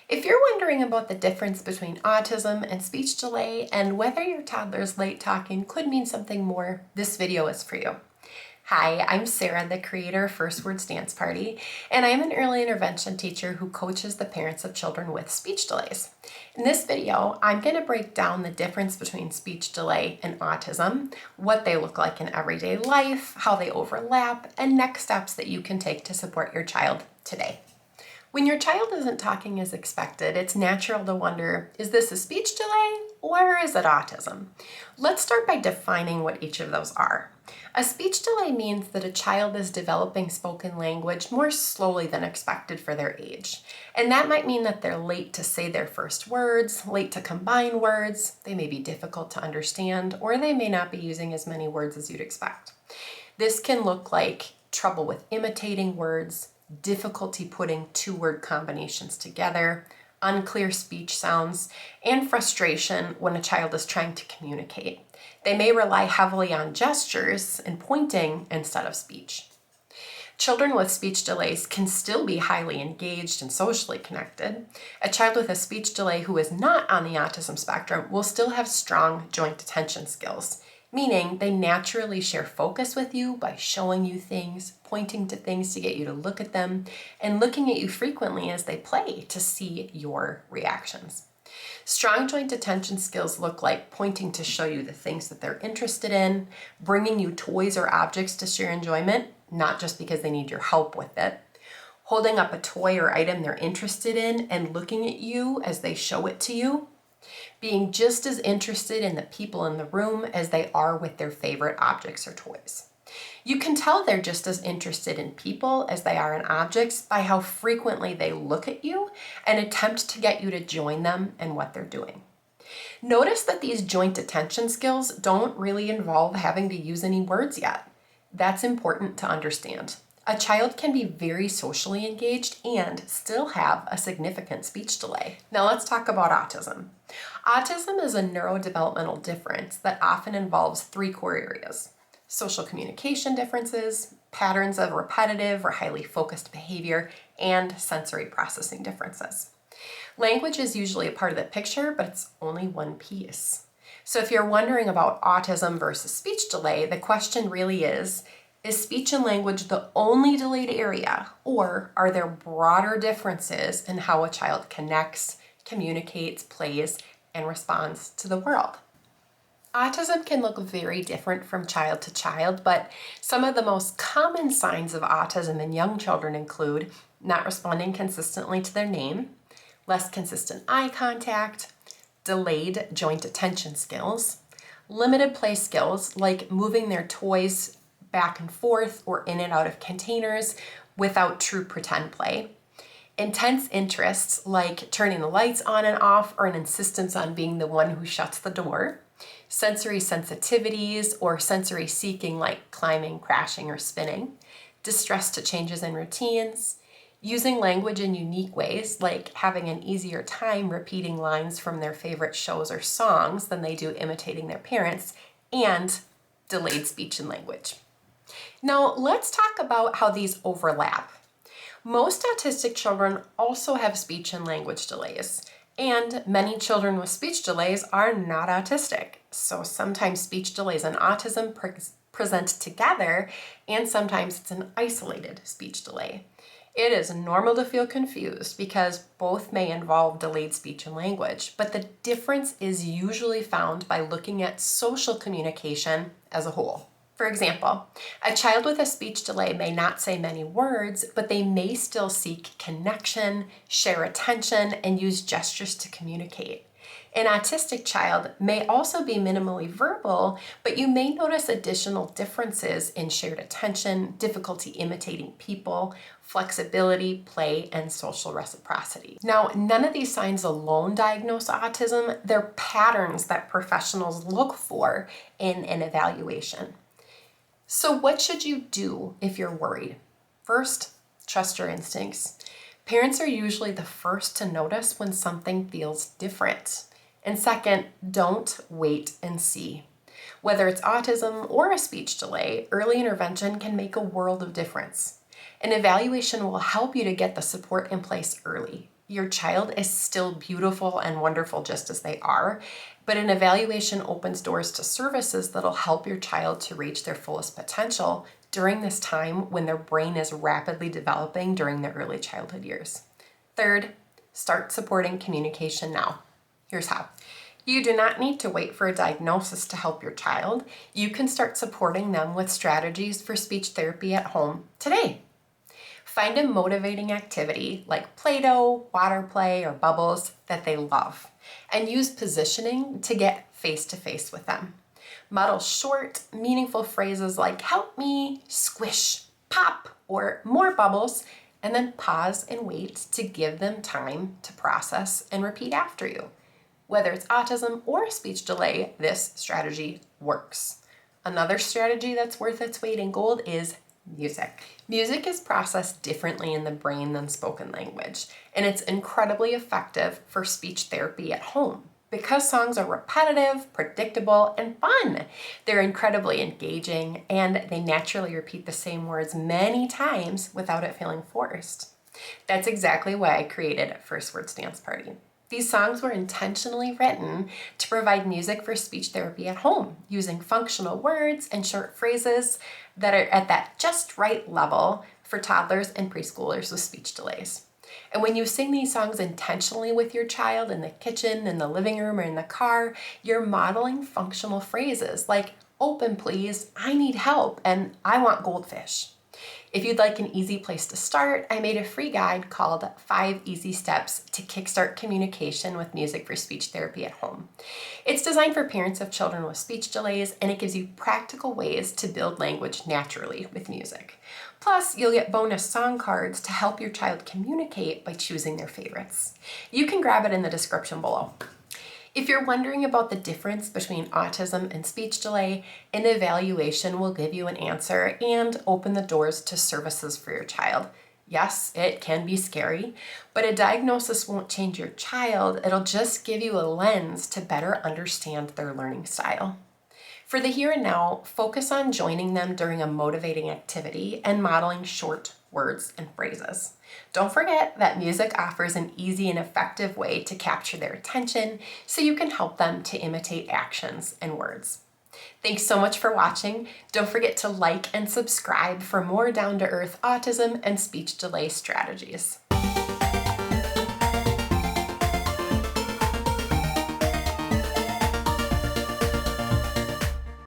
If you're wondering about the difference between autism and speech delay and whether your toddler's late talking could mean something more, this video is for you. Hi, I'm Sarah, the creator of First Words Dance Party, and I'm an early intervention teacher who coaches the parents of children with speech delays. In this video, I'm going to break down the difference between speech delay and autism, what they look like in everyday life, how they overlap, and next steps that you can take to support your child today. When your child isn't talking as expected, it's natural to wonder, is this a speech delay or is it autism? Let's start by defining what each of those are. A speech delay means that a child is developing spoken language more slowly than expected for their age. And that might mean that they're late to say their first words, late to combine words, they may be difficult to understand, or they may not be using as many words as you'd expect. This can look like trouble with imitating words, difficulty putting two-word combinations together, unclear speech sounds, and frustration when a child is trying to communicate. They may rely heavily on gestures and pointing instead of speech. Children with speech delays can still be highly engaged and socially connected. A child with a speech delay who is not on the autism spectrum will still have strong joint attention skills, meaning they naturally share focus with you by showing you things, pointing to things to get you to look at them, and looking at you frequently as they play to see your reactions. Strong joint attention skills look like pointing to show you the things that they're interested in, bringing you toys or objects to share enjoyment, not just because they need your help with it, holding up a toy or item they're interested in and looking at you as they show it to you, being just as interested in the people in the room as they are with their favorite objects or toys. You can tell they're just as interested in people as they are in objects by how frequently they look at you and attempt to get you to join them in what they're doing. Notice that these joint attention skills don't really involve having to use any words yet. That's important to understand. A child can be very socially engaged and still have a significant speech delay. Now let's talk about autism. Autism is a neurodevelopmental difference that often involves three core areas: social communication differences, patterns of repetitive or highly focused behavior, and sensory processing differences. Language is usually a part of the picture, but it's only one piece. So if you're wondering about autism versus speech delay, the question really is speech and language the only delayed area, or are there broader differences in how a child connects, communicates, plays, and responds to the world? Autism can look very different from child to child, but some of the most common signs of autism in young children include not responding consistently to their name, less consistent eye contact, delayed joint attention skills, limited play skills like moving their toys back and forth or in and out of containers without true pretend play, intense interests like turning the lights on and off or an insistence on being the one who shuts the door, sensory sensitivities or sensory seeking like climbing, crashing, or spinning, distress to changes in routines, using language in unique ways like having an easier time repeating lines from their favorite shows or songs than they do imitating their parents, and delayed speech and language. Now let's talk about how these overlap. Most autistic children also have speech and language delays, and many children with speech delays are not autistic. So sometimes speech delays and autism present together, and sometimes it's an isolated speech delay. It is normal to feel confused because both may involve delayed speech and language, but the difference is usually found by looking at social communication as a whole. For example, a child with a speech delay may not say many words, but they may still seek connection, share attention, and use gestures to communicate. An autistic child may also be minimally verbal, but you may notice additional differences in shared attention, difficulty imitating people, flexibility, play, and social reciprocity. Now, none of these signs alone diagnose autism. They're patterns that professionals look for in an evaluation. So what should you do if you're worried? First, trust your instincts. Parents are usually the first to notice when something feels different. And second, don't wait and see. Whether it's autism or a speech delay, early intervention can make a world of difference. An evaluation will help you to get the support in place early. your child is still beautiful and wonderful just as they are, but an evaluation opens doors to services that'll help your child to reach their fullest potential during this time when their brain is rapidly developing during the early childhood years. Third, start supporting communication now. Here's how. You do not need to wait for a diagnosis to help your child. You can start supporting them with strategies for speech therapy at home today. Find a motivating activity like Play-Doh, water play, or bubbles that they love, and use positioning to get face-to-face with them. Model short, meaningful phrases like help me, squish, pop, or more bubbles, and then pause and wait to give them time to process and repeat after you. Whether it's autism or speech delay, this strategy works. Another strategy that's worth its weight in gold is music. Music is processed differently in the brain than spoken language, and it's incredibly effective for speech therapy at home. Because songs are repetitive, predictable, and fun, they're incredibly engaging, and they naturally repeat the same words many times without it feeling forced. That's exactly why I created First Words Dance Party. These songs were intentionally written to provide music for speech therapy at home, using functional words and short phrases that are at that just right level for toddlers and preschoolers with speech delays. And when you sing these songs intentionally with your child in the kitchen, in the living room, or in the car, you're modeling functional phrases like, open please, I need help, and I want goldfish. If you'd like an easy place to start, I made a free guide called 5 Easy Steps to Kickstart Communication with Music for Speech Therapy at Home. It's designed for parents of children with speech delays, and it gives you practical ways to build language naturally with music. Plus, you'll get bonus song cards to help your child communicate by choosing their favorites. You can grab it in the description below. If you're wondering about the difference between autism and speech delay, an evaluation will give you an answer and open the doors to services for your child. Yes, it can be scary, but a diagnosis won't change your child. It'll just give you a lens to better understand their learning style. For the here and now, focus on joining them during a motivating activity and modeling short words and phrases. Don't forget that music offers an easy and effective way to capture their attention so you can help them to imitate actions and words. Thanks so much for watching. Don't forget to like and subscribe for more down-to-earth autism and speech delay strategies.